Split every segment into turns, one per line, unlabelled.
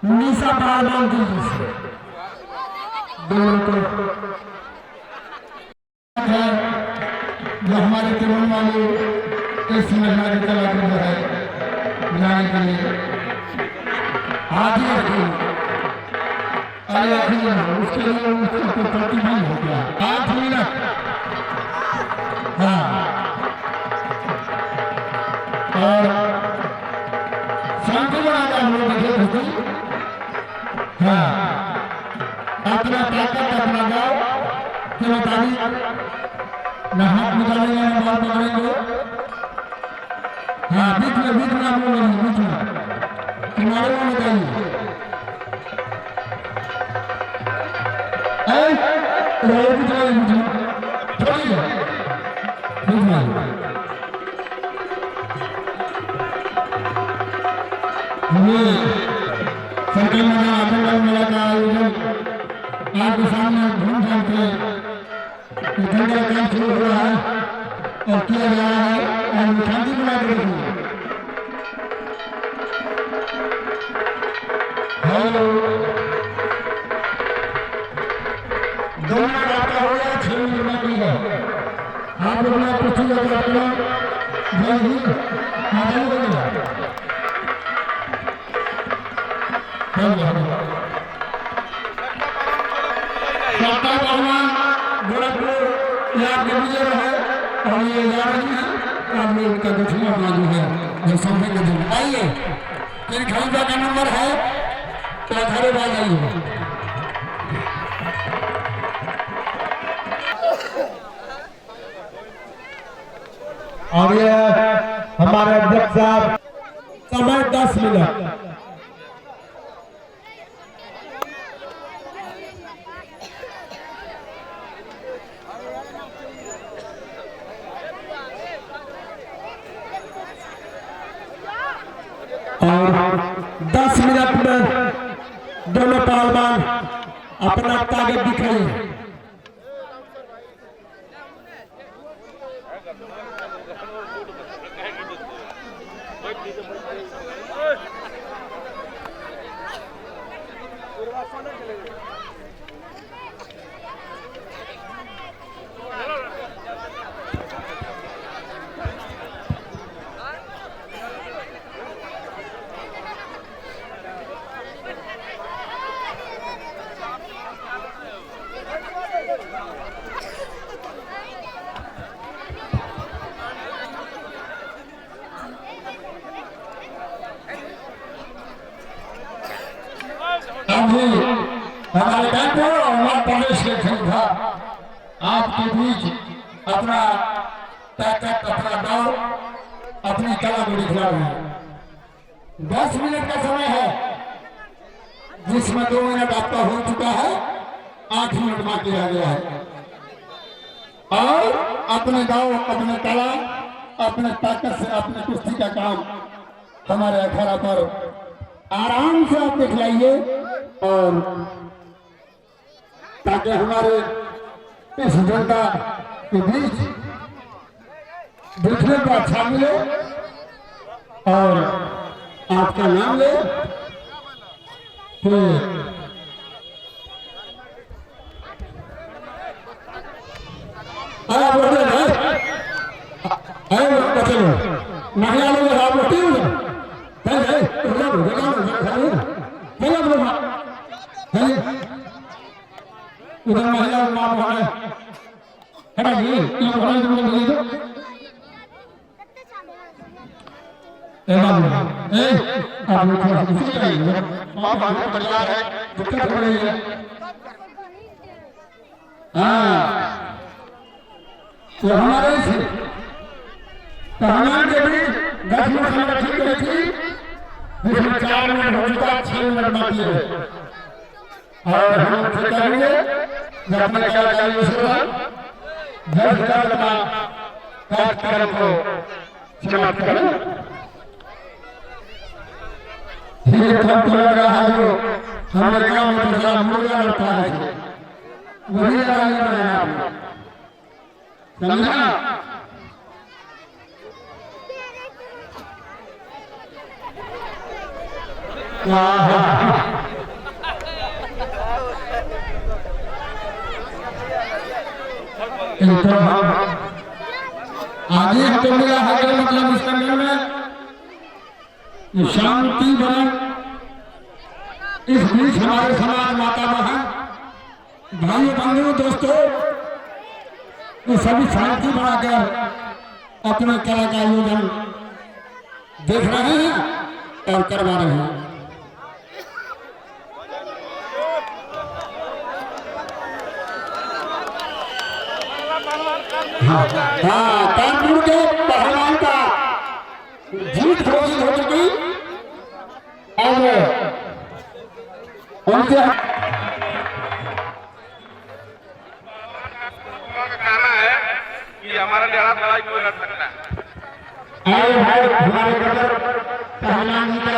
निशा पहलवान दिल्ली से दोनों को है जो हमारे तिरुवन वाले इस महिला के कलाकार है मिलाने के लिए आगे रखी अरे उसके लिए उसको प्रतिबंध हो गया 8 मिनट। हाँ और शांति बनाना हम लोग देखे हाँ अपना ताकत अपना गाँव के मुताबिक न हाथ निकालेंगे न बाल पकड़ेंगे। हाँ बीच में आप लोग बीच में किनारे में बताइए सरकारी मेला का आयोजन आपके सामने धूमधाम से झंडा काम शुरू हो रहा है और किया जा रहा है और शांति बना के रखिए। हेलो दोनों आपका हो गया 6 मिनट बाकी है। आप लोग ने पूछिए कि अपना जय हिंद माता बोलिए सरकार भगवान गोरखपुर यहाँ के विजय है और ये जा रही है आप लोग का दक्षिणा बाजू है जो समझे के दिन आइए फिर खरीदा का नंबर है तो 18 बाज आइए। और ये हमारे अध्यक्ष साहब समय 10 मिनट। और 10 मिनट में दोनों पहलवान अपना ताकत दिखाएंगे। हमारे बैंकों और प्रदेश के जनता आपके बीच अपना ताकत अपना दाव अपनी कला को दिखला रहे हैं। 10 मिनट का समय है जिसमें 2 मिनट आपका हो चुका है 8 मिनट बाकी रह गया है और अपने दाव अपने कला अपने ताकत से अपने कुश्ती का काम हमारे अखाड़ा पर आराम से आप दिखलाइए और ताकि हमारे इस जनता के बीच देखने को अच्छा मिले और आपका नाम ले तो महिला लोग आप उधर महिला नाम है ना जी ये बोला तो बोल दो ए आप लोग थोड़ा सा चाहिए आप आगे तैयार है दिक्कत हो रही है। हाँ तो हमारे पहलवान के बीच 10 मिनट ठीक रही थी जिसमें 4 मिनट हो चुका 6 मिनट बाकी है और हम उसे कहेंगे जब अपने कलाकारी से जब अपना कार्यक्रम को समाप्त करें। ये तो लग रहा है जो हमारे गांव में तो सारा मुर्गा लड़ता है वही लड़ाई है आप समझा। वाह इनको आगे हमको मिला है कि मतलब इस अंदर में शांति बने। इस बीच हमारे समाज माता बहन भाई बंधु दोस्तों ये सभी शांति बनाकर अपने कला का आयोजन देख रहे हैं और करवा रहे हैं। हाँ कानपुर के पहलवान का जीत घोषित हो चुकी और उनके
कहना है कि हमारा लड़ाई कोई लड़ सकता है।
हमारे पहलवान का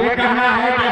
ये कहना है कि